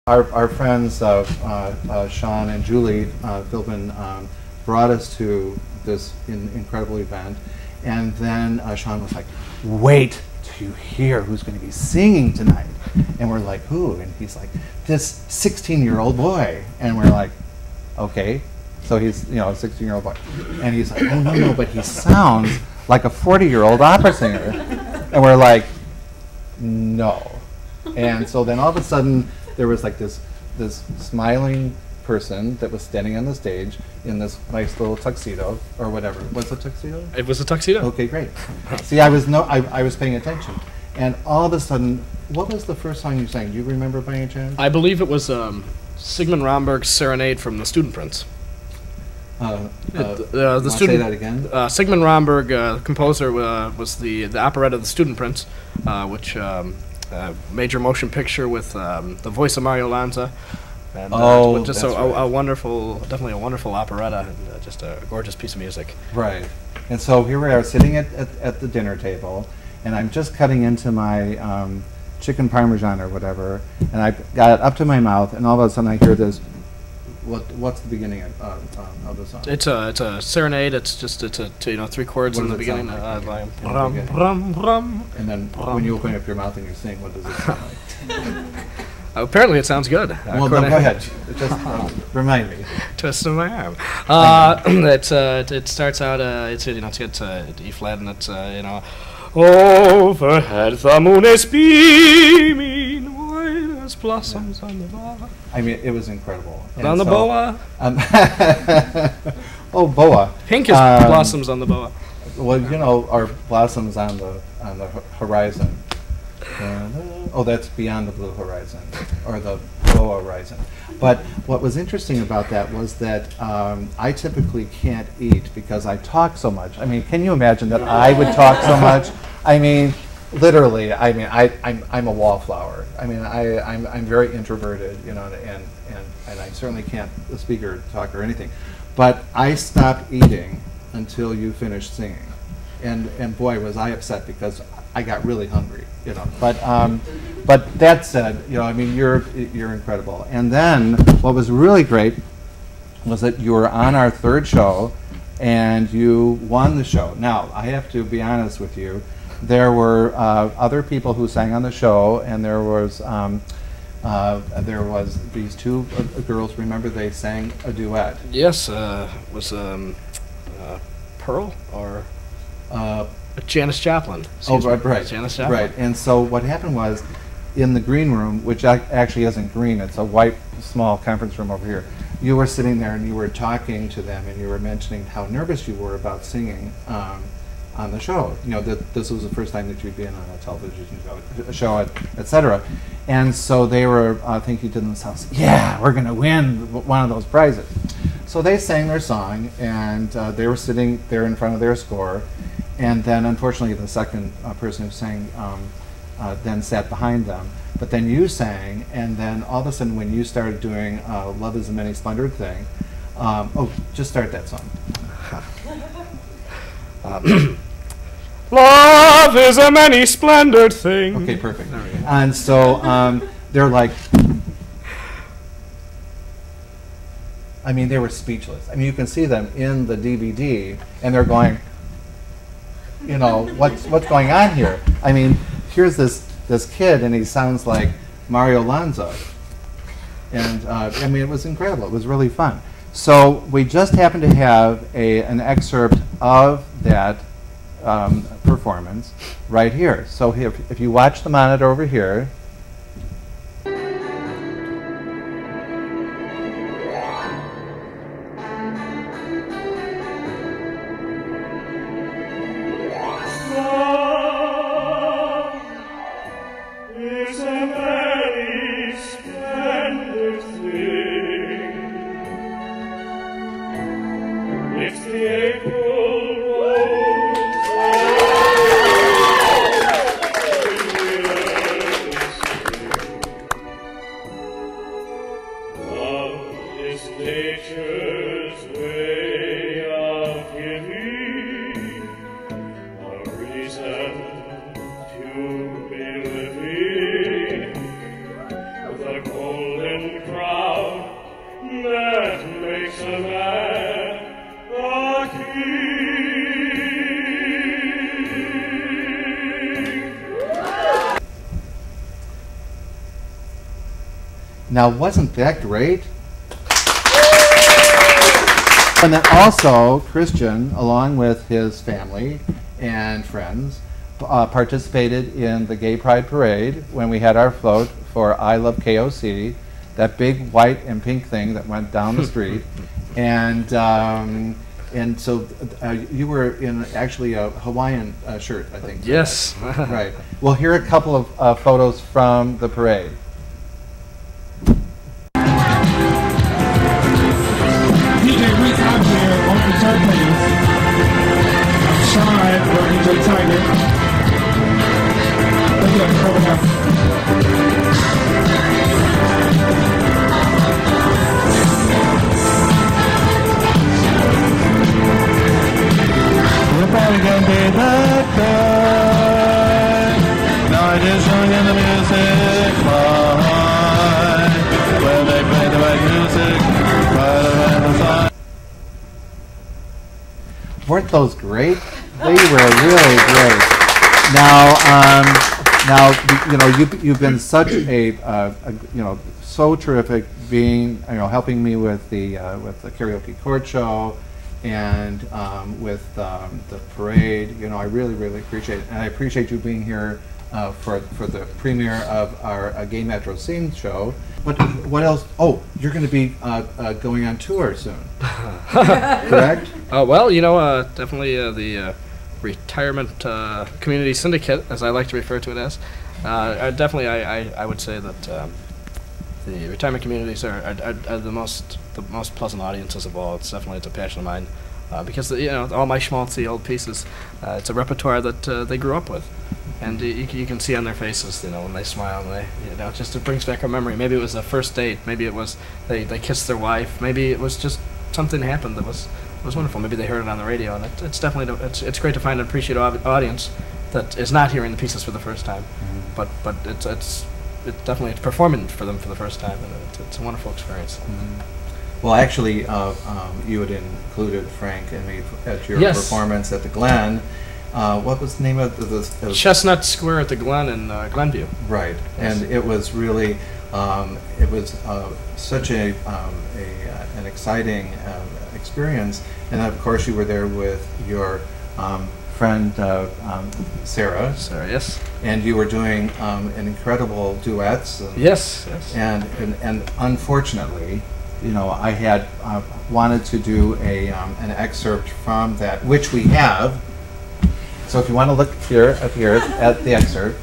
our friends Sean and Julie Philbin brought us to this incredible event, and then Sean was like, "Wait till you hear who's going to be singing tonight." And we're like, "Who?" And he's like, "This 16-year-old boy." And we're like, "Okay." So he's, a 16-year-old boy. And he's like, "Oh, no, but he sounds like a 40-year-old opera singer." And we're like, "No." And so then all of a sudden, there was like this smiling person that was standing on the stage in this nice little tuxedo, or whatever. Was it a tuxedo? It was a tuxedo. Okay, great. See, I was paying attention. And all of a sudden, what was the first song you sang? Do you remember by any chance? I believe it was Sigmund Romberg's Serenade from the Student Prince. The student. Say that again. Sigmund Romberg, composer, was the operetta of the Student Prince, which major motion picture with the voice of Mario Lanza. And, just a wonderful, definitely a wonderful operetta, and just a gorgeous piece of music. Right. And so here we are sitting at the dinner table, and I'm just cutting into my chicken parmesan or whatever, and I got it up to my mouth, and all of a sudden I hear this. What's the beginning of the song? It's a serenade. It's three chords in the beginning. Like and then when you open up your mouth and you sing, what does it sound like? Apparently, it sounds good. Well, then go ahead. Just remind me. Twisting my arm. It starts out. It's E flat, and it's overhead the moon is beaming, white as blossoms on the boa. I mean, it was incredible. On the boa. Oh, boa. Pink is blossoms on the boa. Well, our blossoms on the horizon. Oh, that's beyond the blue horizon, or the boa horizon. But what was interesting about that was that I typically can't eat because I talk so much. I mean, can you imagine that I would talk so much? I mean, literally. I mean, I'm a wallflower. I mean, I'm very introverted, and I certainly can't speak or talk or anything. But I stopped eating until you finished singing, and boy, was I upset because I got really hungry, But that said, I mean, you're incredible. And then what was really great was that you were on our third show, and you won the show. Now, I have to be honest with you. There were other people who sang on the show, and there was these two girls. Remember, they sang a duet. Yes, was Pearl or Janis Joplin. Right. Janis Joplin. Right. And so what happened was, in the green room, which actually isn't green, it's a white small conference room over here. You were sitting there and you were talking to them, and you were mentioning how nervous you were about singing on the show. That this was the first time that you'd been on a television show, etc. And so they were thinking to themselves, "Yeah, we're going to win one of those prizes." So they sang their song, and they were sitting there in front of their score. And then, unfortunately, the second person who sang then sat behind them. But then you sang, and then all of a sudden, when you started doing "Love Is a Many Splendored Thing," just start that song. Love is a many splendored thing. Okay, perfect. And so they're like, I mean, they were speechless. I mean, you can see them in the DVD, and they're going, what's going on here? I mean, here's this kid, and he sounds like Mario Lanza. And I mean, it was incredible. It was really fun. So we just happened to have an excerpt of that performance right here. So if you watch the monitor over here, golden Now, wasn't that great? And then also, Christian, along with his family and friends, participated in the Gay Pride Parade when we had our float for I Love KOC, that big white and pink thing that went down the street. And so you were in actually a Hawaiian shirt, I think. Yes. Right. Well, here are a couple of photos from the parade. I'm here on the turntables. Shine for DJ Tiger. Look at that coming up. Everybody can be that guy. Now I just sung in the music bar. Where they play the right music, right around the side. Weren't those great? They were really great. Now, you've been such a so terrific, being helping me with the karaoke court show, and with the parade. I really appreciate it, and I appreciate you being here for the premiere of our Gay Metro Scene show. What else? Oh, you're going to be going on tour soon, correct? Well, definitely the Retirement Community Syndicate, as I like to refer to it as. I would say that the retirement communities are the most pleasant audiences of all. It's a passion of mine because all my schmaltzy old pieces, it's a repertoire that they grew up with. And you can see on their faces, when they smile, and it brings back a memory. Maybe it was a first date. Maybe it was they kissed their wife. Maybe it was just something happened that was wonderful. Maybe they heard it on the radio, and it's definitely it's great to find an appreciative audience that is not hearing the pieces for the first time, but it's definitely performing for them for the first time, and it's a wonderful experience. Mm-hmm. Well, actually, you had included Frank and me at your performance at the Glen. What was the name of the Chestnut Square at the Glen in Glenview. Right, yes. And it was really such an exciting experience, and of course you were there with your friend Sarah. Sarah, yes. And you were doing an incredible duets. Yes. And unfortunately, I had wanted to do an excerpt from that, which we have. So if you want to look up here at the excerpt.